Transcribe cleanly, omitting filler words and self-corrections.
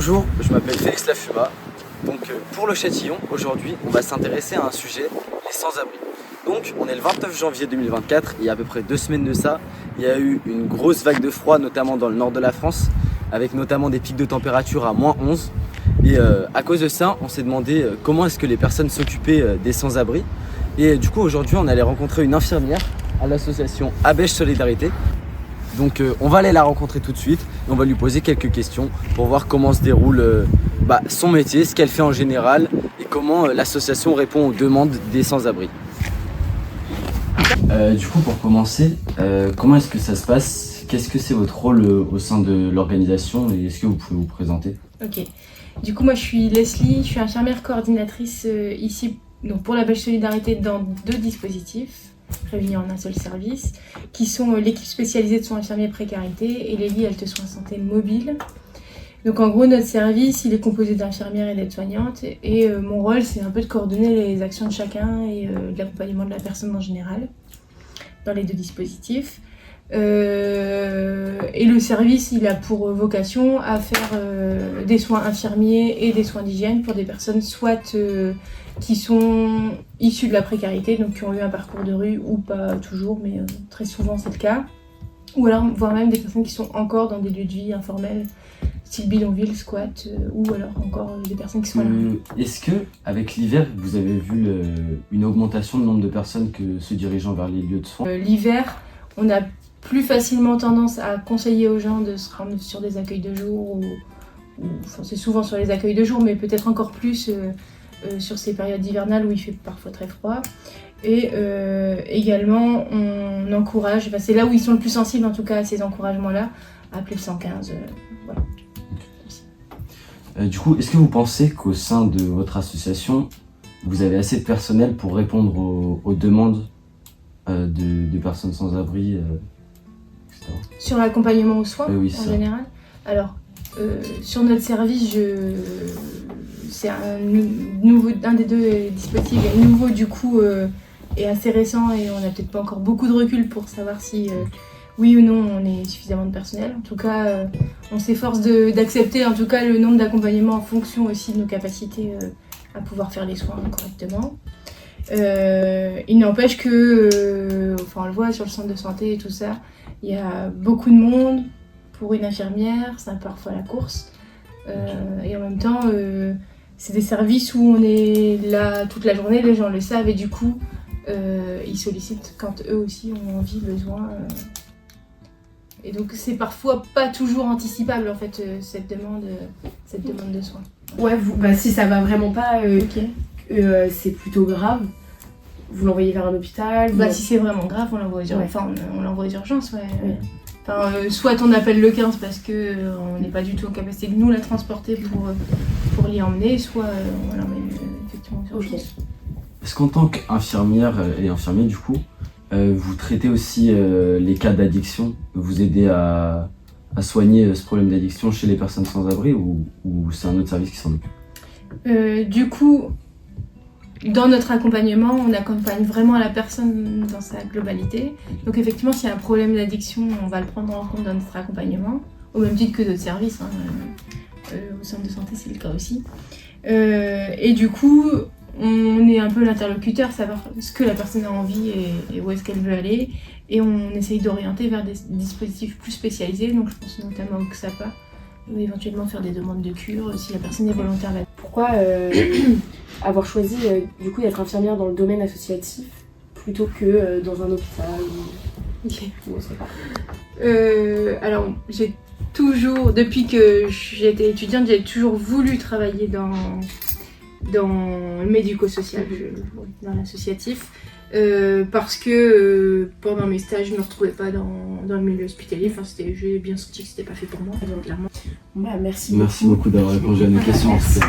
Bonjour, je m'appelle Félix Lafuma. Donc pour le Châtillon, aujourd'hui, on va s'intéresser à un sujet, les sans-abri. Donc on est le 29 janvier 2024, il y a à peu près 2 semaines de ça, il y a eu une grosse vague de froid, notamment dans le nord de la France, avec notamment des pics de température à -11. Et à cause de ça, on s'est demandé comment est-ce que les personnes s'occupaient des sans-abri. Et du coup aujourd'hui, on allait rencontrer une infirmière à l'association Abèche Solidarité. Donc on va aller la rencontrer tout de suite et on va lui poser quelques questions pour voir comment se déroule son métier, ce qu'elle fait en général et comment l'association répond aux demandes des sans-abri. Du coup, pour commencer, comment est-ce que ça se passe? Qu'est-ce que c'est votre rôle au sein de l'organisation et est-ce que vous pouvez vous présenter? Ok, du coup moi je suis Leslie, je suis infirmière coordinatrice ici donc pour l'Abèche Solidarité dans 2 dispositifs réunis en un seul service, qui sont l'équipe spécialisée de soins infirmiers précarité et les lits halte soins santé mobile. Donc en gros notre service il est composé d'infirmières et d'aides-soignantes et mon rôle c'est un peu de coordonner les actions de chacun et de l'accompagnement de la personne en général dans les 2 dispositifs. Et le service il a pour vocation à faire des soins infirmiers et des soins d'hygiène pour des personnes soit qui sont issus de la précarité, donc qui ont eu un parcours de rue ou pas toujours, mais très souvent c'est le cas, ou alors voire même des personnes qui sont encore dans des lieux de vie informels, style bidonville, squat, ou alors encore des personnes qui sont à la rue. Est-ce que avec l'hiver, vous avez vu une augmentation du nombre de personnes se dirigeant vers les lieux de soins? L'hiver, on a plus facilement tendance à conseiller aux gens de se rendre sur des accueils de jour, enfin, c'est souvent sur les accueils de jour, mais peut-être encore plus sur ces périodes hivernales où il fait parfois très froid. Et également, on encourage, c'est là où ils sont le plus sensibles en tout cas à ces encouragements-là, à appeler le 115. Voilà. Du coup, est-ce que vous pensez qu'au sein de votre association, vous avez assez de personnel pour répondre aux demandes de personnes sans abri, etc. Sur l'accompagnement aux soins oui, en général? Alors, sur notre service, c'est un des 2 dispositifs est nouveau du coup et assez récent et on n'a peut-être pas encore beaucoup de recul pour savoir si oui ou non on est suffisamment de personnel. En tout cas, on s'efforce d'accepter en tout cas le nombre d'accompagnements en fonction aussi de nos capacités à pouvoir faire les soins correctement. Il n'empêche que, on le voit sur le centre de santé et tout ça, il y a beaucoup de monde pour une infirmière, c'est parfois la course. Et en même temps, c'est des services où on est là toute la journée, les gens le savent et du coup, ils sollicitent quand eux aussi ont envie, besoin. Et donc c'est parfois pas toujours anticipable en fait cette demande de soins. Ouais, si ça va vraiment pas, c'est plutôt grave. Vous l'envoyez vers un hôpital? Si c'est vraiment grave, on l'envoie aux urgences. Enfin, on l'envoie aux urgences, ouais. Oui. Enfin, soit on appelle le 15 parce qu'on n'est pas du tout en capacité de nous la transporter pour l'y emmener, soit on l'emmène effectivement aux urgences. Est-ce qu'en tant qu'infirmière et infirmier, du coup, vous traitez aussi les cas d'addiction? Vous aidez à soigner ce problème d'addiction chez les personnes sans abri ou c'est un autre service qui s'en occupe? Du coup, dans notre accompagnement, on accompagne vraiment la personne dans sa globalité. Donc effectivement, s'il y a un problème d'addiction, on va le prendre en compte dans notre accompagnement, au même titre que d'autres services. Au centre de santé, c'est le cas aussi. Et du coup, on est un peu l'interlocuteur, savoir ce que la personne a envie et où est-ce qu'elle veut aller. Et on essaye d'orienter vers des dispositifs plus spécialisés, donc je pense notamment au XAPA, ou éventuellement faire des demandes de cure si la personne est volontaire là. Pourquoi avoir choisi du coup d'être infirmière dans le domaine associatif plutôt que dans un hôpital ou autre part? Alors j'ai toujours, depuis que j'étais étudiante, j'ai toujours voulu travailler dans le médico-social, dans l'associatif, parce que pendant mes stages je ne me retrouvais pas dans le milieu hospitalier. Enfin, j'ai bien senti que c'était pas fait pour moi, clairement. Merci beaucoup d'avoir répondu à nos questions. Merci.